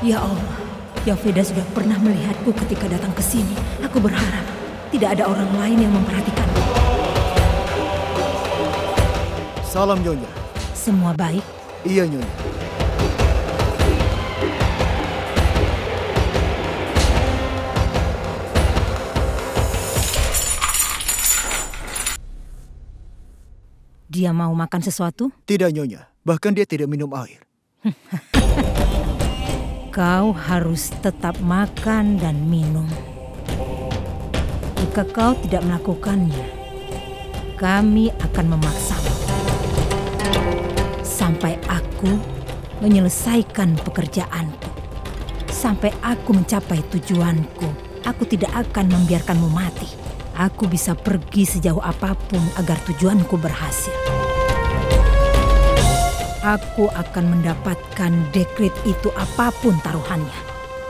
Ya Allah, Yoveda sudah pernah melihatku ketika datang ke sini. Aku berharap tidak ada orang lain yang memperhatikanku. Salam, Nyonya. Semua baik? Iya, Nyonya. Dia mau makan sesuatu? Tidak, Nyonya. Bahkan dia tidak minum air. Kau harus tetap makan dan minum. Jika kau tidak melakukannya, kami akan memaksamu. Sampai aku menyelesaikan pekerjaanku. Sampai aku mencapai tujuanku, aku tidak akan membiarkanmu mati. Aku bisa pergi sejauh apapun agar tujuanku berhasil. Aku akan mendapatkan dekret itu apapun taruhannya.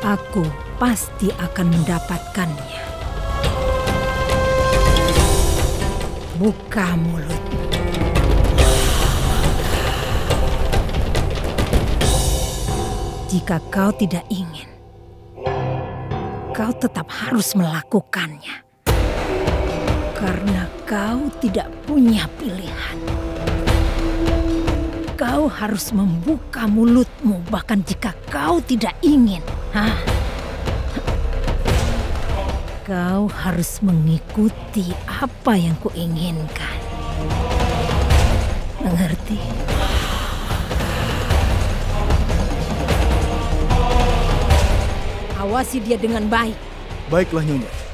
Aku pasti akan mendapatkannya. Buka mulutmu. Jika kau tidak ingin, kau tetap harus melakukannya. Karena kau tidak punya pilihan. Kau harus membuka mulutmu bahkan jika kau tidak ingin. Kau harus mengikuti apa yang kuinginkan. Mengerti? Awasi dia dengan baik. Baiklah, Nyonya.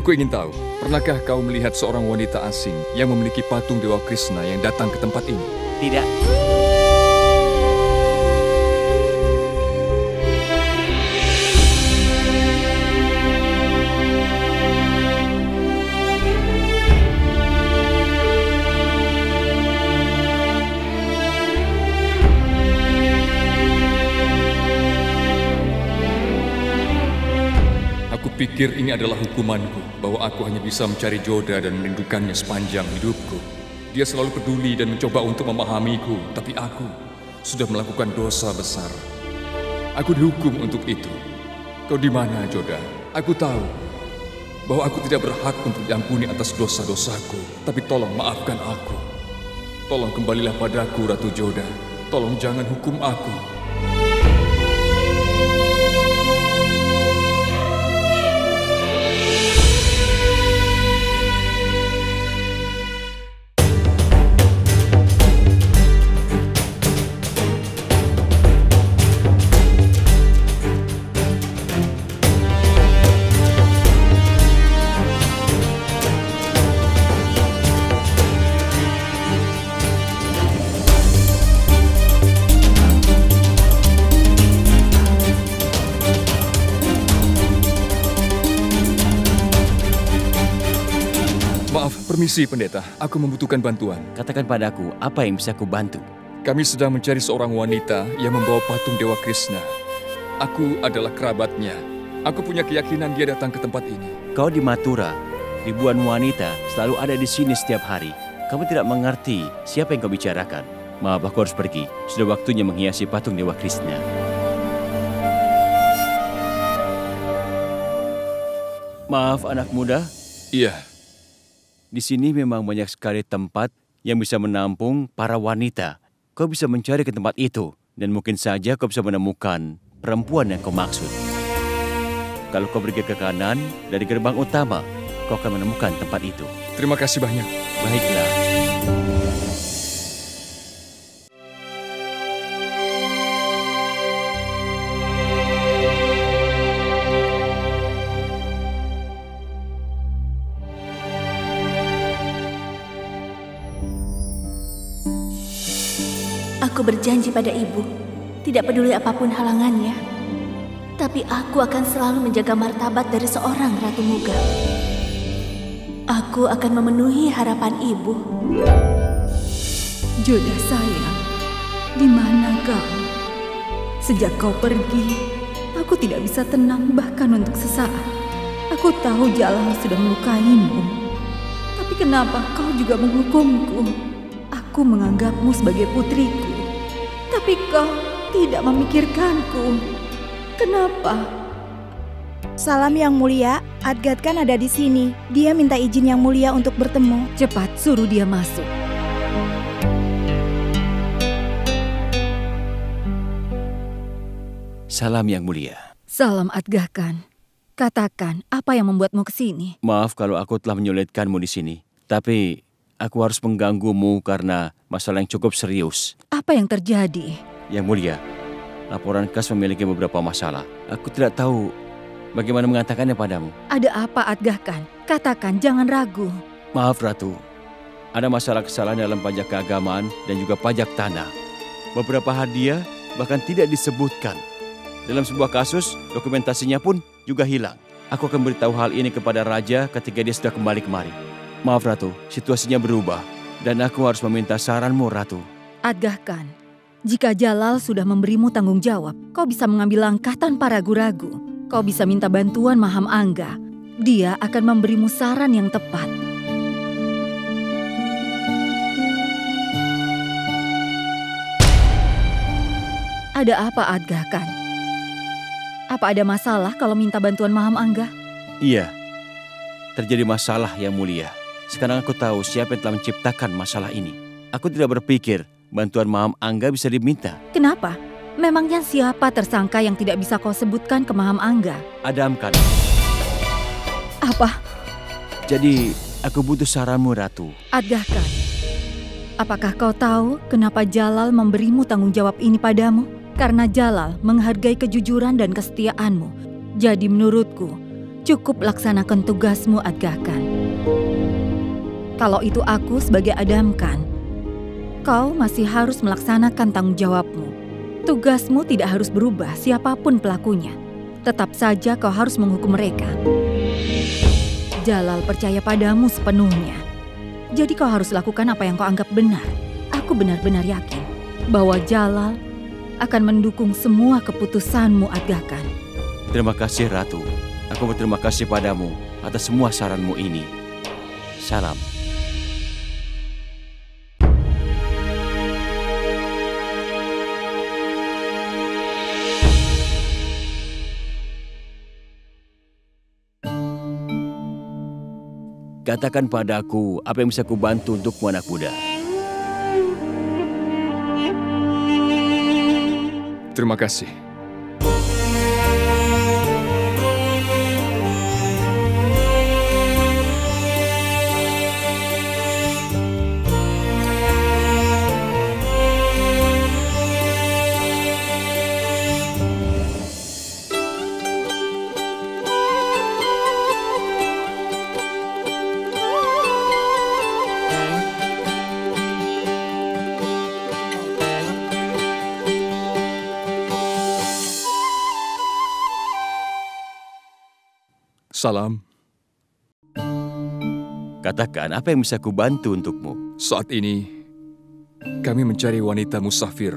Aku ingin tahu, pernahkah kau melihat seorang wanita asing yang memiliki patung Dewa Krishna yang datang ke tempat ini? Tidak. Pikir ini adalah hukumanku, bahwa aku hanya bisa mencari Joda dan merindukannya sepanjang hidupku. Dia selalu peduli dan mencoba untuk memahamiku, tapi aku sudah melakukan dosa besar. Aku dihukum untuk itu. Kau di mana, Joda? Aku tahu bahwa aku tidak berhak untuk diampuni atas dosa-dosaku, tapi tolong maafkan aku. Tolong kembalilah padaku, Ratu Joda. Tolong jangan hukum aku. Permisi, pendeta. Aku membutuhkan bantuan. Katakan padaku, apa yang bisa aku bantu? Kami sedang mencari seorang wanita yang membawa patung Dewa Krishna. Aku adalah kerabatnya. Aku punya keyakinan dia datang ke tempat ini. Kau di Mathura. Ribuan wanita selalu ada di sini setiap hari. Kamu tidak mengerti siapa yang kau bicarakan. Maaf, aku harus pergi. Sudah waktunya menghiasi patung Dewa Krishna. Maaf, anak muda. Iya. Di sini memang banyak sekali tempat yang bisa menampung para wanita. Kau bisa mencari ke tempat itu, dan mungkin saja kau bisa menemukan perempuan yang kau maksud. Kalau kau pergi ke kanan dari gerbang utama, kau akan menemukan tempat itu. Terima kasih banyak. Baiklah. Aku berjanji pada ibu, tidak peduli apapun halangannya, tapi aku akan selalu menjaga martabat dari seorang Ratu Muga. Aku akan memenuhi harapan ibu. Joda sayang, di mana kau? Sejak kau pergi, Aku tidak bisa tenang bahkan untuk sesaat. Aku tahu Jalal sudah melukaimu. Tapi kenapa kau juga menghukumku? Aku menganggapmu sebagai putriku. Tapi kau tidak memikirkanku. Kenapa? Salam Yang Mulia, Adgat kan ada di sini. Dia minta izin Yang Mulia untuk bertemu. Cepat suruh dia masuk. Salam Yang Mulia. Salam Adgakan. Katakan, apa yang membuatmu ke sini? Maaf kalau aku telah menyulitkanmu di sini. Tapi aku harus mengganggumu karena masalah yang cukup serius. Apa yang terjadi? Yang Mulia, laporan KAS memiliki beberapa masalah. Aku tidak tahu bagaimana mengatakannya padamu. Ada apa Adgakan? Katakan, jangan ragu. Maaf Ratu, ada masalah kesalahan dalam pajak keagamaan dan juga pajak tanah. Beberapa hadiah bahkan tidak disebutkan. Dalam sebuah kasus, dokumentasinya pun juga hilang. Aku akan beritahu hal ini kepada Raja ketika dia sudah kembali kemari. Maaf Ratu, situasinya berubah. Dan aku harus meminta saranmu Ratu. Adgakan, jika Jalal sudah memberimu tanggung jawab, kau bisa mengambil langkah tanpa ragu-ragu. Kau bisa minta bantuan Maham Angga. Dia akan memberimu saran yang tepat. Ada apa Adgakan? Apa ada masalah kalau minta bantuan Maham Angga? Iya, terjadi masalah Yang Mulia. Sekarang aku tahu siapa yang telah menciptakan masalah ini. Aku tidak berpikir bantuan Maham Angga bisa diminta. Kenapa? Memangnya siapa tersangka yang tidak bisa kau sebutkan ke Maham Angga? Adamkan. Apa? Jadi, aku butuh saranmu Ratu. Adgakan, apakah kau tahu kenapa Jalal memberimu tanggung jawab ini padamu? Karena Jalal menghargai kejujuran dan kesetiaanmu. Jadi menurutku, cukup laksanakan tugasmu Adgakan. Kalau itu aku sebagai Adamkan, kau masih harus melaksanakan tanggung jawabmu. Tugasmu tidak harus berubah siapapun pelakunya. Tetap saja kau harus menghukum mereka. Jalal percaya padamu sepenuhnya. Jadi kau harus lakukan apa yang kau anggap benar. Aku benar-benar yakin bahwa Jalal akan mendukung semua keputusanmu Adgakan. Terima kasih Ratu. Aku berterima kasih padamu atas semua saranmu ini. Salam. Katakan padaku apa yang bisa kubantu untukmu anak muda. Terima kasih. Salam. Katakan apa yang bisa kubantu untukmu. Saat ini, kami mencari wanita musafir.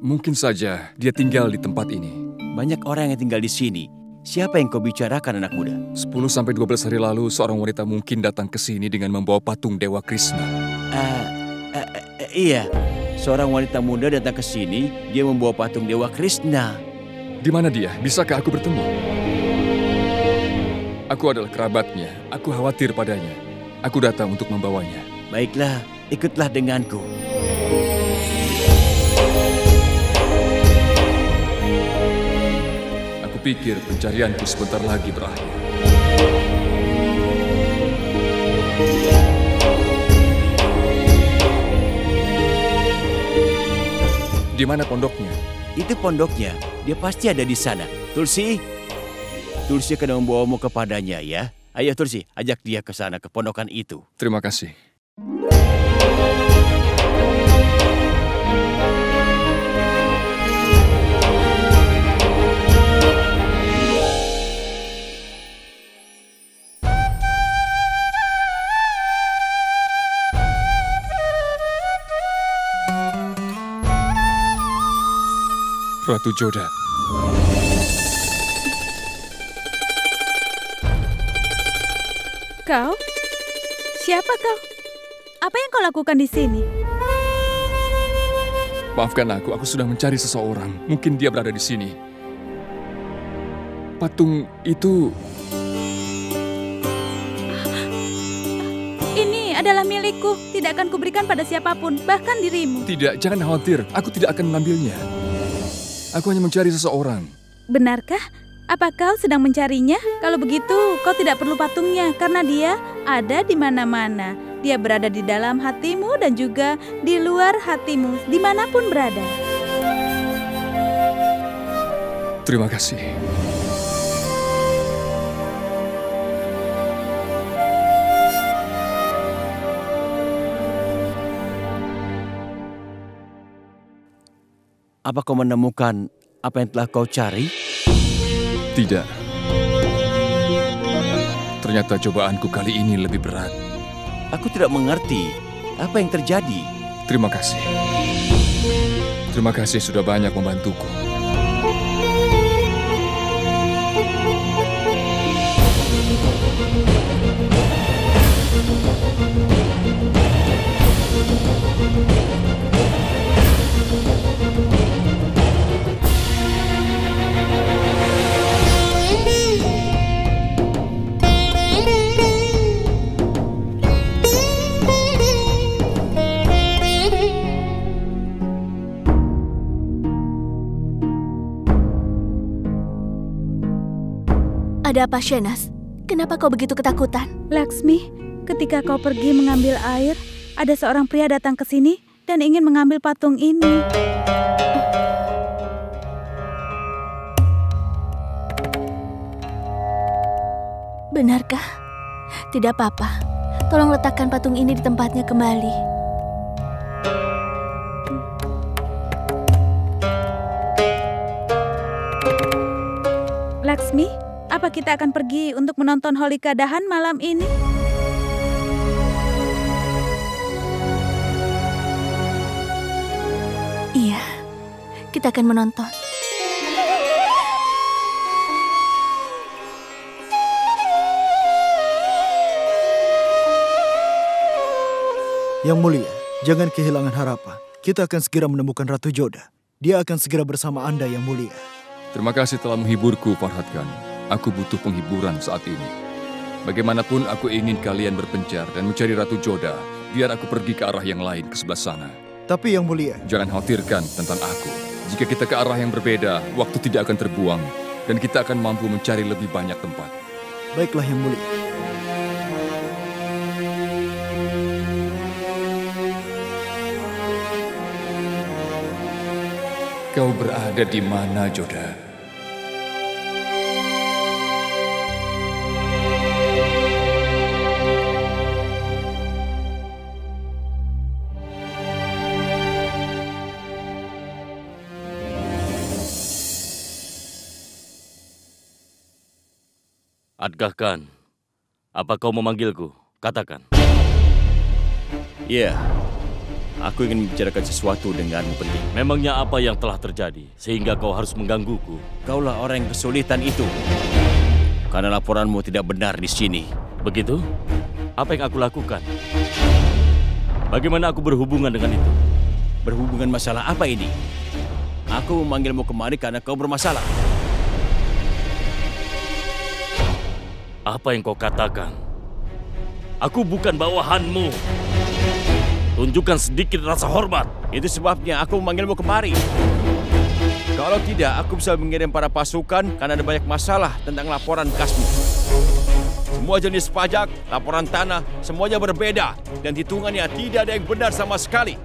Mungkin saja dia tinggal di tempat ini. Banyak orang yang tinggal di sini. Siapa yang kau bicarakan anak muda? 10-12 hari lalu, seorang wanita mungkin datang ke sini dengan membawa patung Dewa Krishna. Iya, seorang wanita muda datang ke sini. Dia membawa patung Dewa Krishna. Di mana dia? Bisakah aku bertemu? Aku adalah kerabatnya. Aku khawatir padanya. Aku datang untuk membawanya. Baiklah, ikutlah denganku. Aku pikir pencarianku sebentar lagi berakhir. Di mana pondoknya? Itu pondoknya. Dia pasti ada di sana. Tulsi akan membawamu kepadanya ya. Ayo Tulsi, ajak dia ke sana, ke pondokan itu. Terima kasih. Ratu Joda. Kau? Siapa kau? Apa yang kau lakukan di sini? Maafkan aku sudah mencari seseorang. Mungkin dia berada di sini. Patung itu... Ini adalah milikku. Tidak akan kuberikan pada siapapun, bahkan dirimu. Tidak, jangan khawatir. Aku tidak akan mengambilnya. Aku hanya mencari seseorang. Benarkah? Apa kau sedang mencarinya? Kalau begitu, kau tidak perlu patungnya, karena dia ada di mana-mana. Dia berada di dalam hatimu dan juga di luar hatimu, dimanapun berada. Terima kasih. Apa kau menemukan apa yang telah kau cari? Tidak. Ternyata cobaanku kali ini lebih berat. Aku tidak mengerti apa yang terjadi. Terima kasih. Terima kasih sudah banyak membantuku. Ada apa, Shenas? Kenapa kau begitu ketakutan? Laksmi, ketika kau pergi mengambil air, ada seorang pria datang ke sini dan ingin mengambil patung ini. Benarkah? Tidak apa-apa. Tolong letakkan patung ini di tempatnya kembali. Laksmi, apa kita akan pergi untuk menonton Holika Dahan malam ini? Iya, kita akan menonton. Yang Mulia, jangan kehilangan harapan. Kita akan segera menemukan Ratu Joda. Dia akan segera bersama Anda, Yang Mulia. Terima kasih telah menghiburku, Farhad Khan. Aku butuh penghiburan saat ini. Bagaimanapun aku ingin kalian berpencar dan mencari Ratu Joda, biar aku pergi ke arah yang lain ke sebelah sana. Tapi Yang Mulia, Jangan khawatirkan tentang aku. Jika kita ke arah yang berbeda, waktu tidak akan terbuang dan kita akan mampu mencari lebih banyak tempat. baiklah Yang Mulia. Kau berada di mana, Joda? Adgah Khan, apa kau memanggilku? Katakan. Iya, aku ingin membicarakan sesuatu denganmu penting. Memangnya apa yang telah terjadi sehingga kau harus menggangguku? Kaulah orang yang kesulitan itu. Karena laporanmu tidak benar di sini. Begitu? Apa yang aku lakukan? Bagaimana aku berhubungan dengan itu? Berhubungan masalah apa ini? Aku memanggilmu kemari karena kau bermasalah. Apa yang kau katakan? Aku bukan bawahanmu. Tunjukkan sedikit rasa hormat. Itu sebabnya aku memanggilmu kemari. Kalau tidak, aku bisa mengirim para pasukan karena ada banyak masalah tentang laporan kasmu. Semua jenis pajak, laporan tanah, semuanya berbeda. Dan hitungannya tidak ada yang benar sama sekali.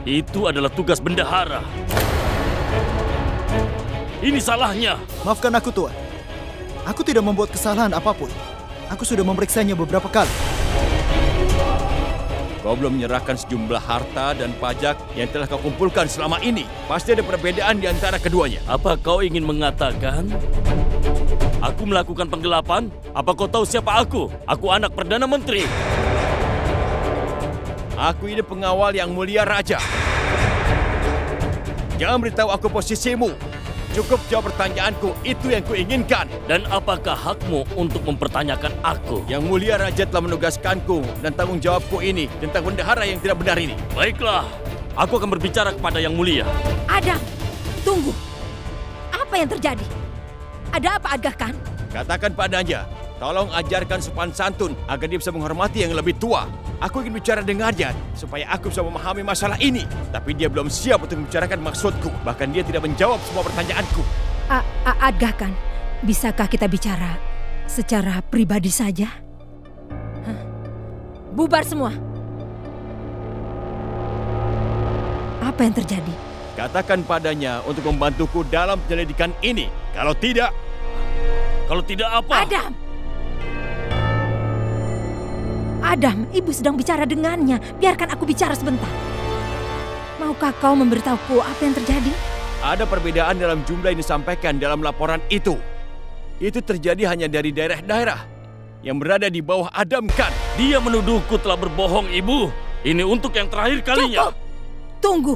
Itu adalah tugas bendahara. Ini salahnya. Maafkan aku, Tuan. Aku tidak membuat kesalahan apapun. Aku sudah memeriksanya beberapa kali. Kau belum menyerahkan sejumlah harta dan pajak yang telah kau kumpulkan selama ini. Pasti ada perbedaan di antara keduanya. Apa kau ingin mengatakan aku melakukan penggelapan? Apa kau tahu siapa aku? Aku anak Perdana Menteri. Aku ini pengawal Yang Mulia Raja. Jangan beritahu aku posisimu. Cukup jawab pertanyaanku, itu yang kuinginkan. Dan apakah hakmu untuk mempertanyakan aku? Yang mulia raja telah menugaskanku dan tanggung jawabku ini tentang bendahara yang tidak benar ini. Baiklah, aku akan berbicara kepada yang mulia. Adam, tunggu. Apa yang terjadi? Ada apa Aga Khan? Katakan padanya, tolong ajarkan sopan santun agar dia bisa menghormati yang lebih tua. Aku ingin bicara dengannya supaya aku bisa memahami masalah ini. Tapi dia belum siap untuk membicarakan maksudku. Bahkan dia tidak menjawab semua pertanyaanku. Aga Khan, bisakah kita bicara secara pribadi saja? Hah? Bubar semua. Apa yang terjadi? Katakan padanya untuk membantuku dalam penyelidikan ini. Kalau tidak apa? Adam, ibu sedang bicara dengannya. Biarkan aku bicara sebentar. Maukah kau memberitahuku apa yang terjadi? Ada perbedaan dalam jumlah yang disampaikan dalam laporan itu. Itu terjadi hanya dari daerah-daerah yang berada di bawah Adam Khan. Dia menuduhku telah berbohong, Ibu. Ini untuk yang terakhir kalinya. Cukup! Tunggu.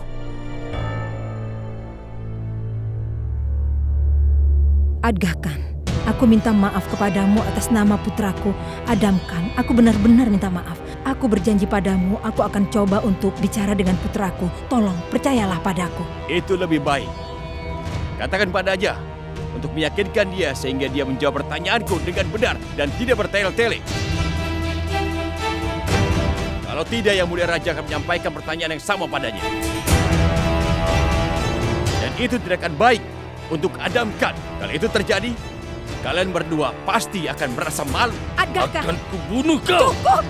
Aga Khan, aku minta maaf kepadamu atas nama putraku, Adam Khan. Aku benar-benar minta maaf. Aku berjanji padamu, aku akan coba untuk bicara dengan putraku. Tolong, percayalah padaku. Itu lebih baik. Katakan padanya untuk meyakinkan dia sehingga dia menjawab pertanyaanku dengan benar dan tidak bertele-tele. Kalau tidak, yang mulia raja akan menyampaikan pertanyaan yang sama padanya. Dan itu tidak akan baik untuk Adam Khan. Kalau itu terjadi, kalian berdua pasti akan merasa malu. Aga Khan, Akan kubunuh kau. cukup!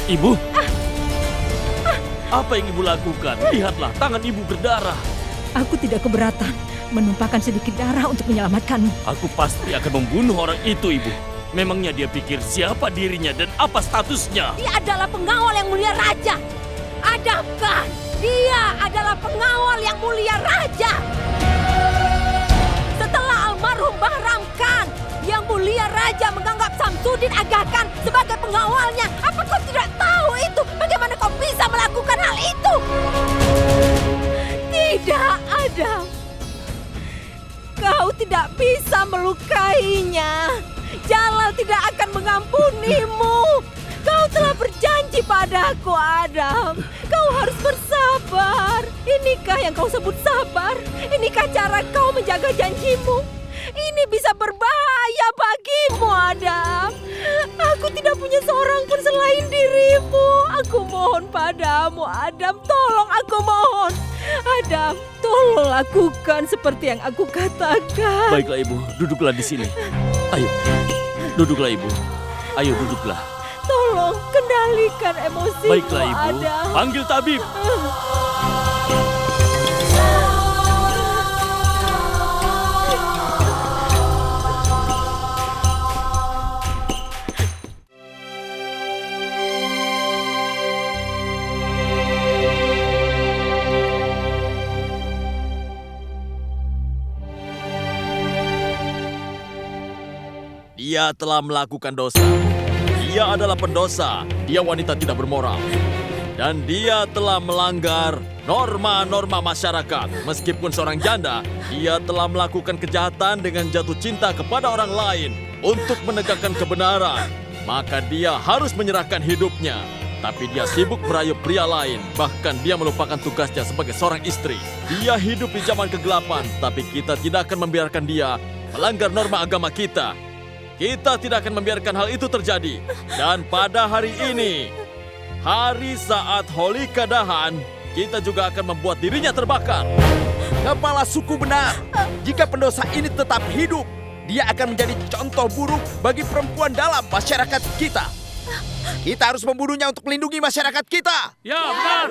Ibu, apa yang Ibu lakukan? Lihatlah, tangan Ibu berdarah. Aku tidak keberatan menumpahkan sedikit darah untuk menyelamatkanmu. Aku pasti akan membunuh orang itu, Ibu. Memangnya dia pikir siapa dirinya dan apa statusnya? Dia adalah pengawal yang mulia raja. Adam Khan, dia adalah pengawal yang mulia raja. Setelah almarhum Bahram Khan, yang mulia raja menganggap Samsudin Aga Khan sebagai pengawalnya. Apa kau tidak tahu itu? Bagaimana kau bisa melakukan hal itu? Tidak, Adam. Kau tidak bisa melukainya. Jalal tidak akan mengampunimu. Kau telah berjanji padaku, Adam. Kau harus bersabar. Inikah yang kau sebut sabar? Inikah cara kau menjaga janjimu? Ini bisa berbahaya bagimu, Adam. Aku tidak punya seorang pun selain dirimu. Aku mohon padamu, Adam. Tolong, aku mohon. Adam, tolong lakukan seperti yang aku katakan. Baiklah, Ibu. Duduklah di sini. Ayo, duduklah, Ibu. Ayo, duduklah. Tolong kendalikan emosimu, Baiklah, Ibu. Adam. Panggil tabib. Dia telah melakukan dosa. Dia adalah pendosa. Dia wanita tidak bermoral. Dan dia telah melanggar norma-norma masyarakat. Meskipun seorang janda, dia telah melakukan kejahatan dengan jatuh cinta kepada orang lain untuk menegakkan kebenaran. Maka dia harus menyerahkan hidupnya. Tapi dia sibuk merayu pria lain. Bahkan dia melupakan tugasnya sebagai seorang istri. Dia hidup di zaman kegelapan, tapi kita tidak akan membiarkan dia melanggar norma agama kita. Kita tidak akan membiarkan hal itu terjadi. Dan pada hari ini, hari saat Holika Dahan, kita juga akan membuat dirinya terbakar. Kepala suku benar. Jika pendosa ini tetap hidup, dia akan menjadi contoh buruk bagi perempuan dalam masyarakat kita. Kita harus membunuhnya untuk melindungi masyarakat kita. Ya, benar.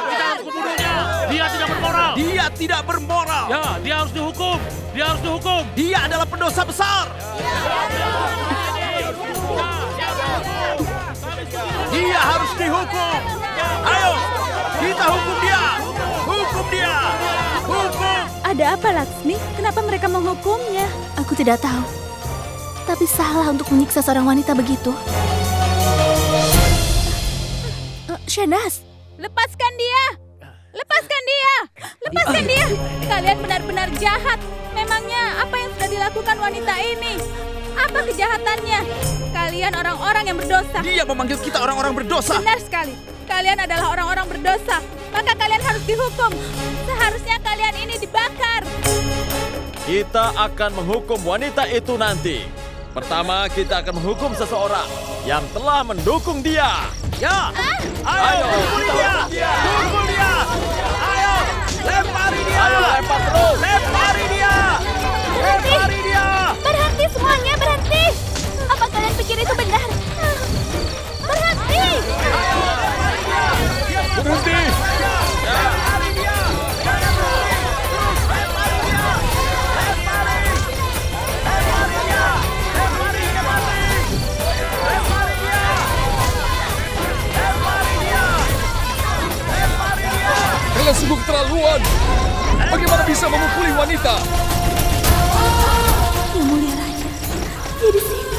Kita harus membunuhnya. Dia tidak bermoral. Dia tidak bermoral. Ya, dia harus dihukum. Dia harus dihukum. Dia adalah pendosa besar. Dia harus dihukum. Ayo, kita hukum dia. Hukum dia. Hukum. Ada apa, Laksmi? Kenapa mereka menghukumnya? Aku tidak tahu. Tapi salah untuk menyiksa seorang wanita begitu. Syahnaz, Lepaskan dia! Lepaskan dia! Lepaskan dia! Kalian benar-benar jahat. Memangnya apa yang sudah dilakukan wanita ini? Apa kejahatannya? Kalian orang-orang yang berdosa. Dia memanggil kita orang-orang berdosa. Benar sekali. Kalian adalah orang-orang berdosa. Maka kalian harus dihukum. Seharusnya kalian ini dibakar. Kita akan menghukum wanita itu nanti. Pertama, kita akan menghukum seseorang yang telah mendukung dia. Ya! Ayo, kita hukum dia! Hukum dia! Ayo, lempari dia! Ayo, lempar terus! Lempari dia! Lempari dia! Berhenti semuanya, berhenti! Apa kalian pikir itu benar? Berhenti! Berhenti! Kalian sungguh keterlaluan. Bagaimana bisa memukuli wanita? Yang Mulia Raja, dia di sini.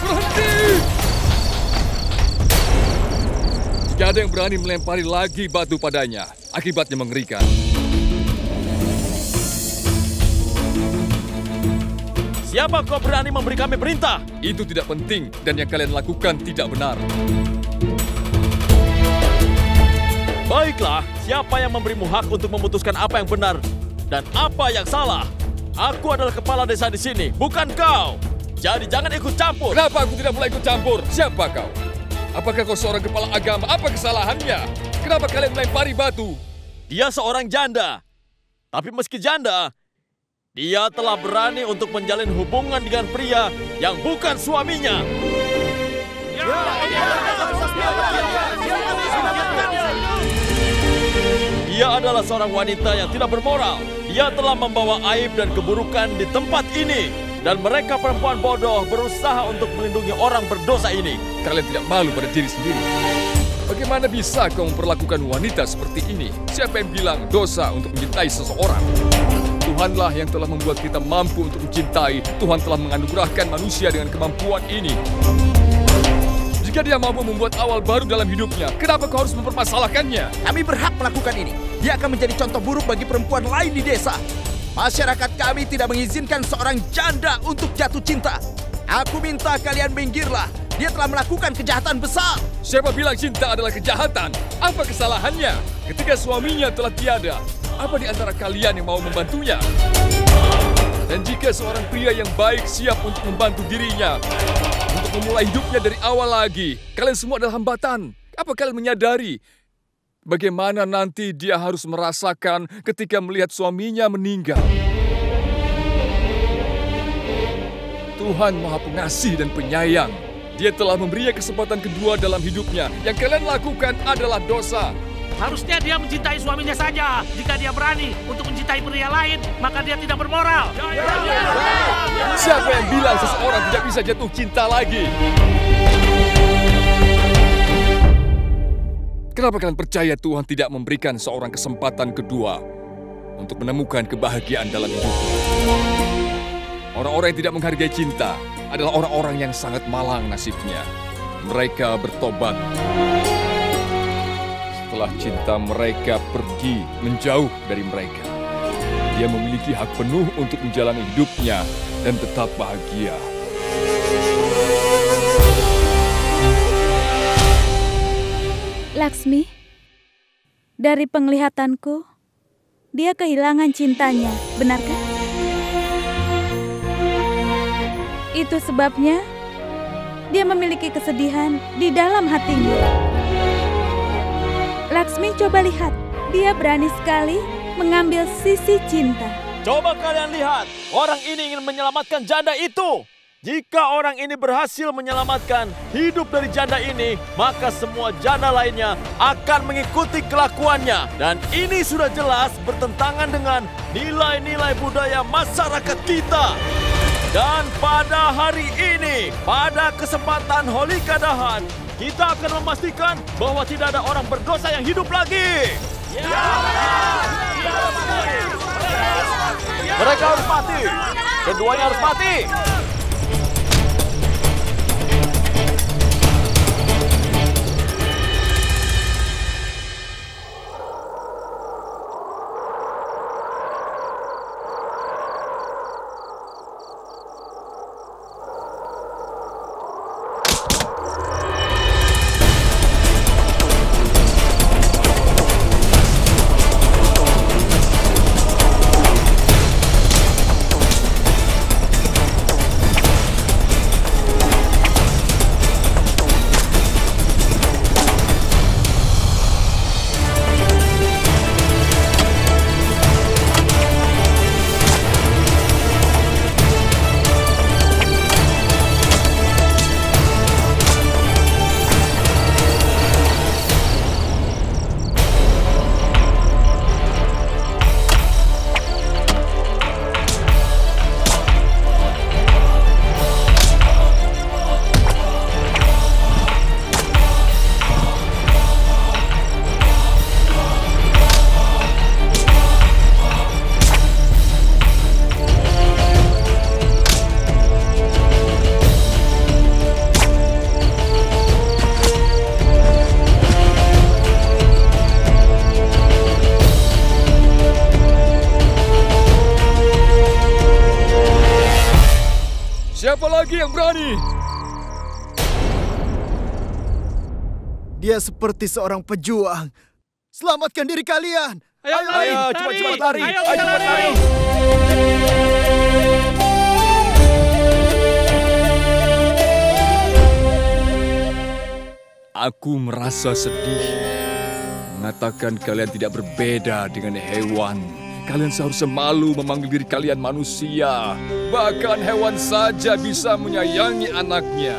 Berhenti! Jika ada yang berani melempari lagi batu padanya, akibatnya mengerikan. Siapa kau berani memberi kami perintah? Itu tidak penting dan yang kalian lakukan tidak benar. Baiklah, siapa yang memberimu hak untuk memutuskan apa yang benar dan apa yang salah? Aku adalah kepala desa di sini, bukan kau. Jadi jangan ikut campur. Kenapa aku tidak boleh ikut campur? Siapa kau? Apakah kau seorang kepala agama? Apa kesalahannya? Kenapa kalian melempari batu? Dia seorang janda. Tapi meski janda, dia telah berani untuk menjalin hubungan dengan pria yang bukan suaminya. Dia adalah seorang wanita yang tidak bermoral. Dia telah membawa aib dan keburukan di tempat ini. Dan mereka perempuan bodoh berusaha untuk melindungi orang berdosa ini. Kalian tidak malu pada diri sendiri. Bagaimana bisa kau memperlakukan wanita seperti ini? Siapa yang bilang dosa untuk mencintai seseorang? Tuhanlah yang telah membuat kita mampu untuk mencintai. Tuhan telah menganugerahkan manusia dengan kemampuan ini. Jika dia mampu membuat awal baru dalam hidupnya, kenapa kau harus mempermasalahkannya? Kami berhak melakukan ini. Dia akan menjadi contoh buruk bagi perempuan lain di desa. Masyarakat kami tidak mengizinkan seorang janda untuk jatuh cinta. Aku minta kalian minggirlah. Dia telah melakukan kejahatan besar. Siapa bilang cinta adalah kejahatan? Apa kesalahannya? Ketika suaminya telah tiada, apa di antara kalian yang mau membantunya? Dan jika seorang pria yang baik siap untuk membantu dirinya, untuk memulai hidupnya dari awal lagi, kalian semua adalah hambatan. Apa kalian menyadari bagaimana nanti dia harus merasakan ketika melihat suaminya meninggal? Tuhan Maha Pengasih dan Penyayang. Dia telah memberinya kesempatan kedua dalam hidupnya. Yang kalian lakukan adalah dosa. Harusnya dia mencintai suaminya saja. Jika dia berani untuk mencintai pria lain, maka dia tidak bermoral. Siapa yang bilang seseorang tidak bisa jatuh cinta lagi? Kenapa kalian percaya Tuhan tidak memberikan seorang kesempatan kedua untuk menemukan kebahagiaan dalam hidupnya? Orang-orang yang tidak menghargai cinta adalah orang-orang yang sangat malang nasibnya. Mereka bertobat setelah cinta mereka pergi menjauh dari mereka. Dia memiliki hak penuh untuk menjalani hidupnya dan tetap bahagia. Laksmi, dari penglihatanku, dia kehilangan cintanya, benarkah? Itu sebabnya dia memiliki kesedihan di dalam hatinya. Laksmi, coba lihat. Dia berani sekali mengambil sisi cinta. Coba kalian lihat, orang ini ingin menyelamatkan janda itu. Jika orang ini berhasil menyelamatkan hidup dari janda ini, maka semua janda lainnya akan mengikuti kelakuannya. Dan ini sudah jelas bertentangan dengan nilai-nilai budaya masyarakat kita. Dan pada hari ini, pada kesempatan Holika Dahan, kita akan memastikan bahwa tidak ada orang berdosa yang hidup lagi. Mereka harus mati. Keduanya harus mati. Siapa lagi yang berani? Dia seperti seorang pejuang. Selamatkan diri kalian. Ayo, cepat-cepat lari. Ayo, cepat lari. Aku merasa sedih. Mengatakan kalian tidak berbeda dengan hewan. Kalian seharusnya malu memanggil diri kalian manusia. Bahkan hewan saja bisa menyayangi anaknya.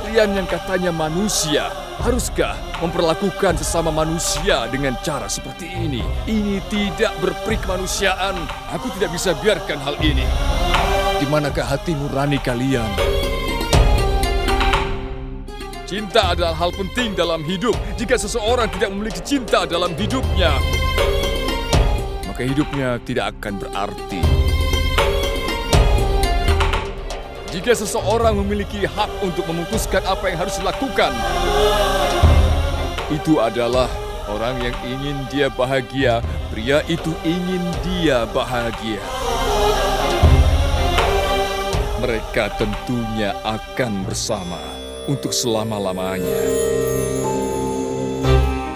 Kalian yang katanya manusia, haruskah memperlakukan sesama manusia dengan cara seperti ini? Ini tidak berperi kemanusiaan. Aku tidak bisa biarkan hal ini. Di manakah hati nurani kalian? Cinta adalah hal penting dalam hidup. Jika seseorang tidak memiliki cinta dalam hidupnya, maka hidupnya tidak akan berarti. Jika seseorang memiliki hak untuk memutuskan apa yang harus dilakukan, itu adalah orang yang ingin dia bahagia. Pria itu ingin dia bahagia. Mereka tentunya akan bersama untuk selama-lamanya.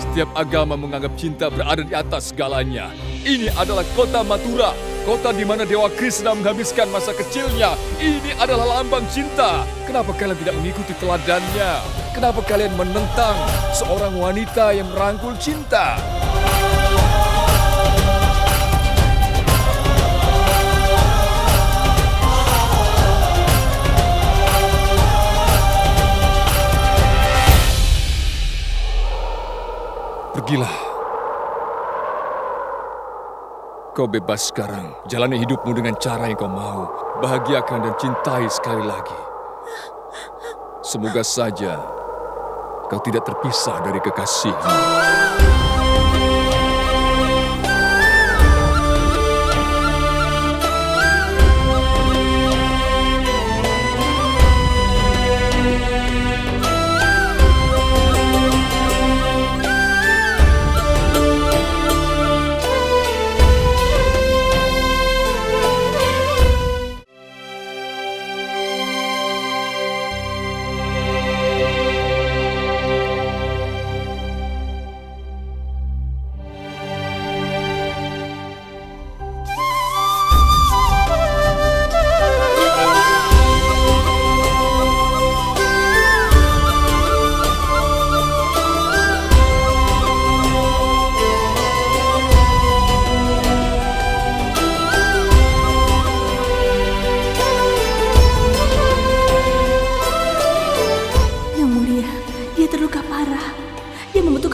Setiap agama menganggap cinta berada di atas segalanya. Ini adalah kota Mathura, kota di mana Dewa Krishna menghabiskan masa kecilnya. Ini adalah lambang cinta. Kenapa kalian tidak mengikuti teladannya? Kenapa kalian menentang seorang wanita yang merangkul cinta? Pergilah. Kau bebas sekarang. Jalani hidupmu dengan cara yang kau mau. Bahagiakan dan cintai sekali lagi. Semoga saja kau tidak terpisah dari kekasihmu.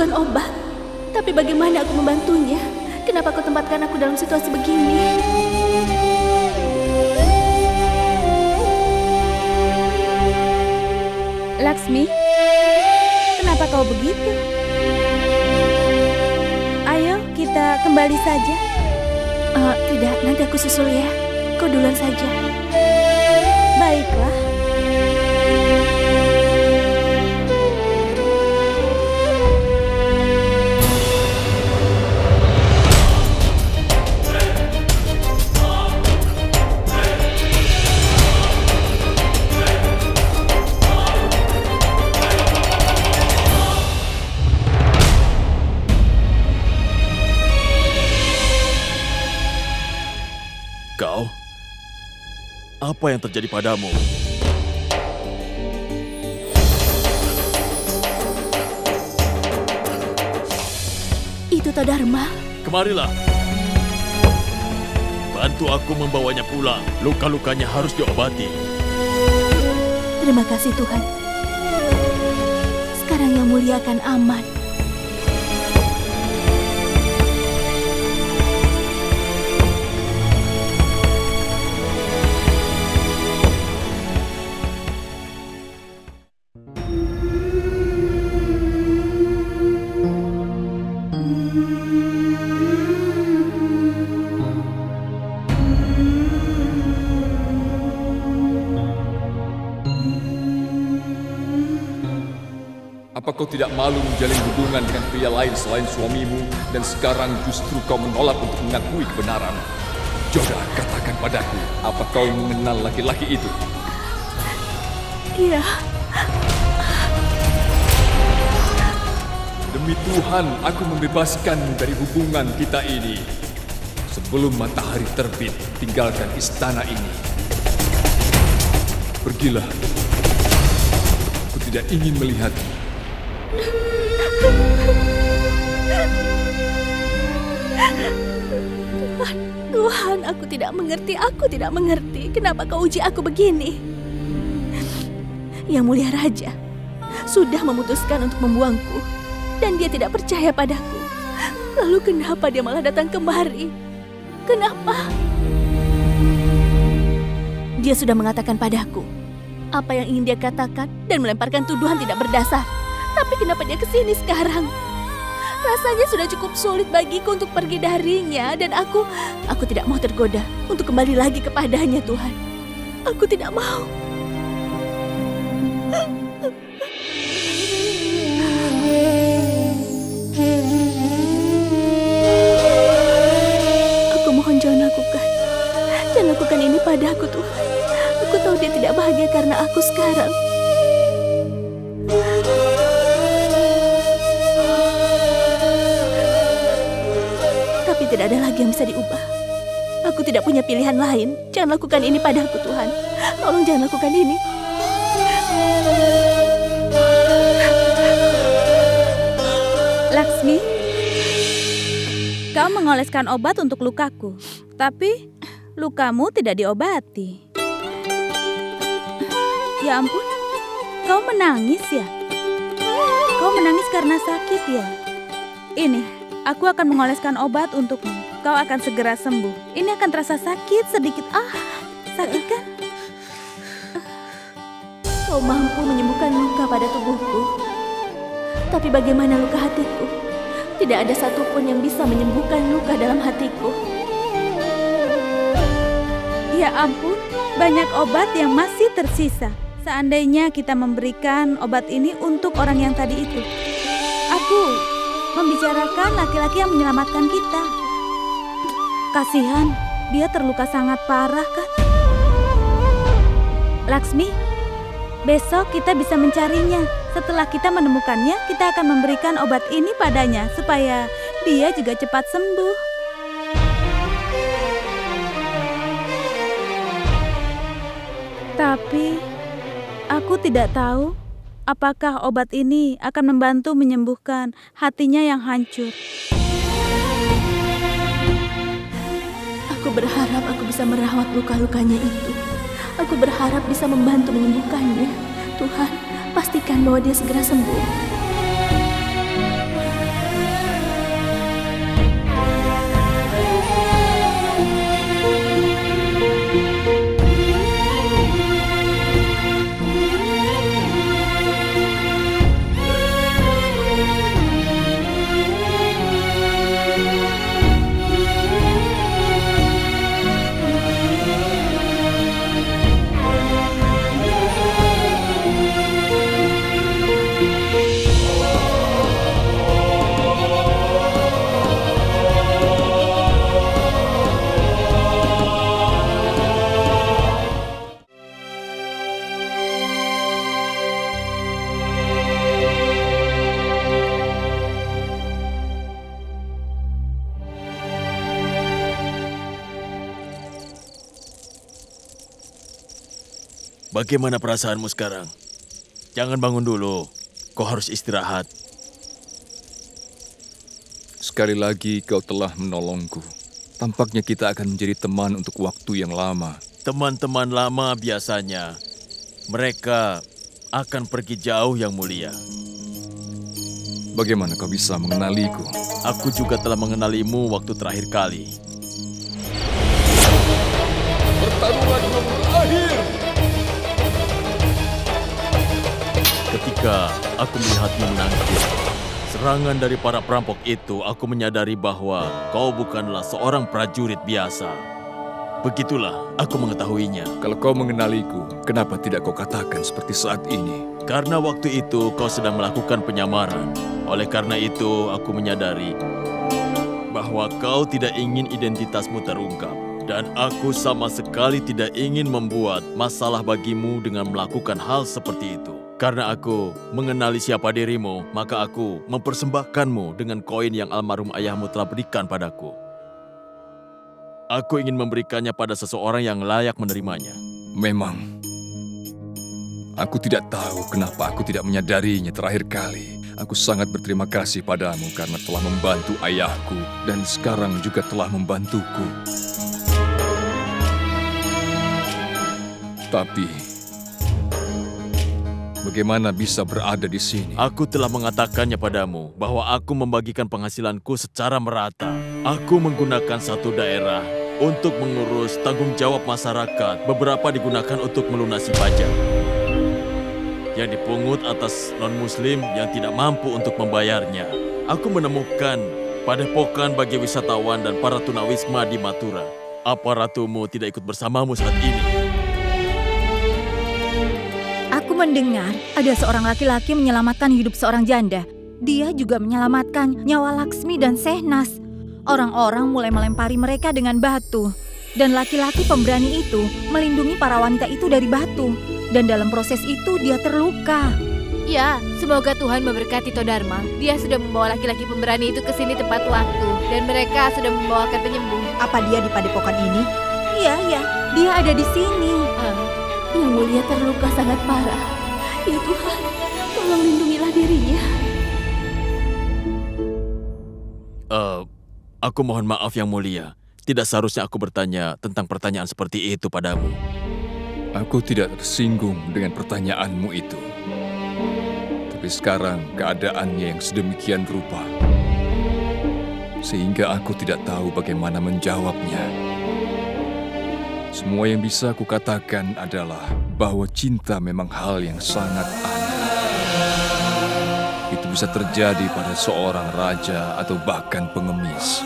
Obat. Tapi bagaimana aku membantunya? Kenapa kau tempatkan aku dalam situasi begini? Laksmi, kenapa kau begitu? Ayo kita kembali saja. Tidak, nanti aku susul ya. Kau duluan saja. Baiklah. Kau? Apa yang terjadi padamu? Itu Todharma. Kemarilah. Bantu aku membawanya pulang. Luka-lukanya harus diobati. Terima kasih Tuhan. Sekarang Yang Mulia akan aman. Apa kau tidak malu menjalin hubungan dengan pria lain selain suamimu dan sekarang justru kau menolak untuk mengakui kebenaran? Joda, katakan padaku, apa kau mengenal laki-laki itu? Iya. Demi Tuhan, aku membebaskanmu dari hubungan kita ini. Sebelum matahari terbit, tinggalkan istana ini. Pergilah. Aku tidak ingin melihatmu. Tuhan, aku tidak mengerti. Kenapa kau uji aku begini? Yang Mulia Raja sudah memutuskan untuk membuangku, dan dia tidak percaya padaku. Lalu kenapa dia malah datang kemari? Kenapa? Dia sudah mengatakan padaku apa yang ingin dia katakan dan melemparkan tuduhan tidak berdasar. Tapi kenapa dia kesini sekarang? Rasanya sudah cukup sulit bagiku untuk pergi darinya, dan aku tidak mau tergoda untuk kembali lagi kepadanya, Tuhan. Aku tidak mau. Aku mohon jangan lakukan ini padaku, Tuhan. Aku tahu dia tidak bahagia karena aku sekarang. Tidak ada lagi yang bisa diubah. Aku tidak punya pilihan lain. Jangan lakukan ini padaku, Tuhan. Tolong jangan lakukan ini. Laksmi, kau mengoleskan obat untuk lukaku, tapi lukamu tidak diobati. Ya ampun, kau menangis ya? Kau menangis karena sakit ya? Ini, aku akan mengoleskan obat untukmu. Kau akan segera sembuh. Ini akan terasa sakit sedikit. Sakit kan? Kau mampu menyembuhkan luka pada tubuhku. Tapi bagaimana luka hatiku? Tidak ada satupun yang bisa menyembuhkan luka dalam hatiku. Ya ampun, banyak obat yang masih tersisa. Seandainya kita memberikan obat ini untuk orang yang tadi itu. Aku membicarakan laki-laki yang menyelamatkan kita. Kasihan, dia terluka sangat parah kan? Laksmi, besok kita bisa mencarinya. Setelah kita menemukannya, kita akan memberikan obat ini padanya supaya dia juga cepat sembuh. Tapi aku tidak tahu apakah obat ini akan membantu menyembuhkan hatinya yang hancur. Aku berharap aku bisa merawat luka-lukanya itu. Aku berharap bisa membantu menyembuhkannya. Tuhan, pastikan bahwa dia segera sembuh. bagaimana perasaanmu sekarang? Jangan bangun dulu, kau harus istirahat. Sekali lagi kau telah menolongku. Tampaknya kita akan menjadi teman untuk waktu yang lama. Teman-teman lama biasanya, mereka akan pergi jauh yang mulia. Bagaimana kau bisa mengenaliku? Aku juga telah mengenalimu waktu terakhir kali. Pertarungan belum berakhir. Ketika aku melihatmu menangkis serangan dari para perampok itu, aku menyadari bahwa kau bukanlah seorang prajurit biasa. Begitulah aku mengetahuinya. Kalau kau mengenaliku, kenapa tidak kau katakan seperti saat ini? Karena waktu itu kau sedang melakukan penyamaran. Oleh karena itu, aku menyadari bahwa kau tidak ingin identitasmu terungkap. Dan aku sama sekali tidak ingin membuat masalah bagimu dengan melakukan hal seperti itu. Karena aku mengenali siapa dirimu, maka aku mempersembahkanmu dengan koin yang almarhum ayahmu telah berikan padaku. Aku ingin memberikannya pada seseorang yang layak menerimanya. Memang, aku tidak tahu kenapa aku tidak menyadarinya terakhir kali. Aku sangat berterima kasih padamu karena telah membantu ayahku dan sekarang juga telah membantuku. Tapi, bagaimana bisa berada di sini? Aku telah mengatakannya padamu bahwa aku membagikan penghasilanku secara merata. Aku menggunakan satu daerah untuk mengurus tanggung jawab masyarakat. Beberapa digunakan untuk melunasi pajak yang dipungut atas non-muslim yang tidak mampu untuk membayarnya. Aku menemukan padepokan bagi wisatawan dan para tunawisma di Mathura. Apa ratumu tidak ikut bersamamu saat ini? Aku mendengar ada seorang laki-laki menyelamatkan hidup seorang janda. Dia juga menyelamatkan nyawa Laksmi dan Sehnas. Orang-orang mulai melempari mereka dengan batu. Dan laki-laki pemberani itu melindungi para wanita itu dari batu. Dan dalam proses itu dia terluka. Ya, semoga Tuhan memberkati Todharma. Dia sudah membawa laki-laki pemberani itu ke sini tepat waktu. Dan mereka sudah membawakan penyembuh. Apa dia di padepokan ini? Iya, dia ada di sini. Yang mulia terluka sangat parah. Ya Tuhan, tolong lindungilah dirinya. Aku mohon maaf yang mulia. Tidak seharusnya aku bertanya tentang pertanyaan seperti itu padamu. Aku tidak tersinggung dengan pertanyaanmu itu. Tapi sekarang keadaannya yang sedemikian rupa. Sehingga aku tidak tahu bagaimana menjawabnya. Semua yang bisa aku katakan adalah bahwa cinta memang hal yang sangat aneh. Itu bisa terjadi pada seorang raja atau bahkan pengemis.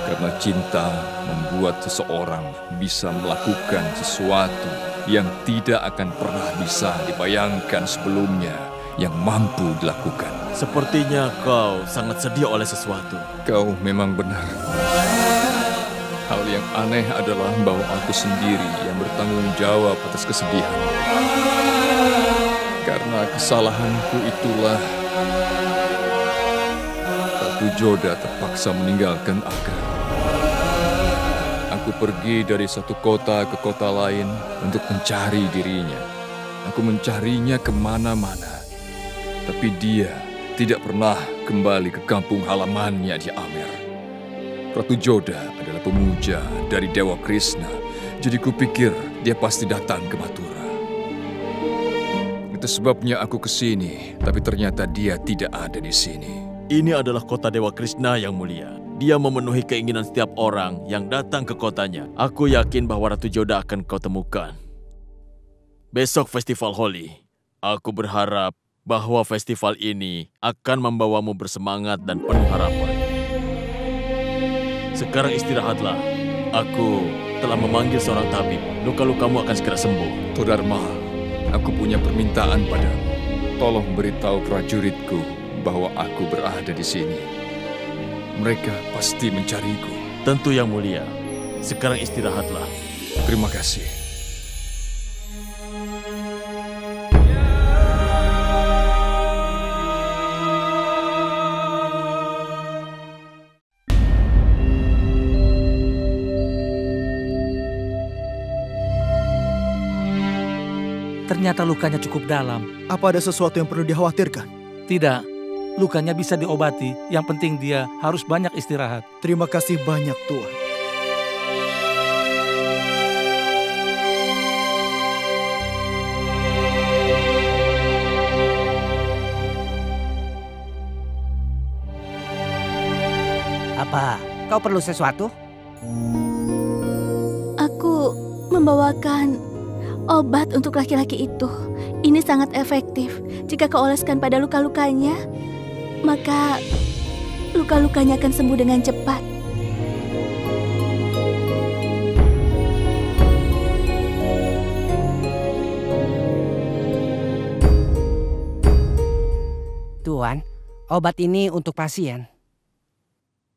Karena cinta membuat seseorang bisa melakukan sesuatu yang tidak akan pernah bisa dibayangkan sebelumnya yang mampu dilakukan. Sepertinya kau sangat sedih oleh sesuatu. Kau memang benar. Hal yang aneh adalah bahwa aku sendiri yang bertanggung jawab atas kesedihan. Karena kesalahanku itulah Ratu Joda terpaksa meninggalkan Agar. Aku pergi dari satu kota ke kota lain untuk mencari dirinya. Aku mencarinya kemana-mana. Tapi dia tidak pernah kembali ke kampung halamannya di Amer. Ratu Joda adalah pemuja dari Dewa Krishna. Jadi kupikir dia pasti datang ke Mathura. Itu sebabnya aku ke sini, tapi ternyata dia tidak ada di sini. Ini adalah kota Dewa Krishna yang mulia. Dia memenuhi keinginan setiap orang yang datang ke kotanya. Aku yakin bahwa Ratu Joda akan kau temukan. Besok festival Holi. Aku berharap bahwa festival ini akan membawamu bersemangat dan penuh harapan. Sekarang istirahatlah. Aku telah memanggil seorang tabib. Luka-lukamu akan segera sembuh. Todharma, aku punya permintaan padamu. Tolong beritahu prajuritku bahwa aku berada di sini. Mereka pasti mencariku. Tentu yang mulia. Sekarang istirahatlah. Terima kasih. ternyata lukanya cukup dalam. Apa ada sesuatu yang perlu dikhawatirkan? Tidak, lukanya bisa diobati. Yang penting dia harus banyak istirahat. Terima kasih banyak, Tuan. Apa? Kau perlu sesuatu? Aku membawakan obat untuk laki-laki itu. Ini sangat efektif. Jika kau oleskan pada luka-lukanya, maka luka-lukanya akan sembuh dengan cepat. Tuan, obat ini untuk pasien.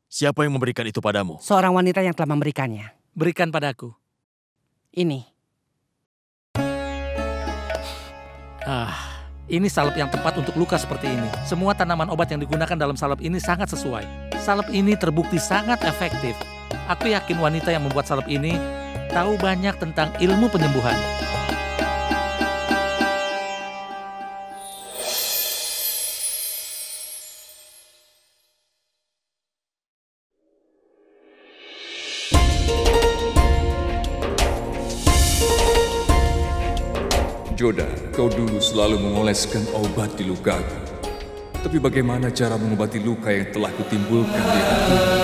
Siapa yang memberikan itu padamu? Seorang wanita yang telah memberikannya. Berikan padaku. Ini. Ini salep yang tepat untuk luka seperti ini. Semua tanaman obat yang digunakan dalam salep ini sangat sesuai. Salep ini terbukti sangat efektif. Aku yakin wanita yang membuat salep ini tahu banyak tentang ilmu penyembuhan. Joda, kau dulu selalu mengoleskan obat di lukaku. Tapi bagaimana cara mengobati luka yang telah kutimbulkan di hatimu?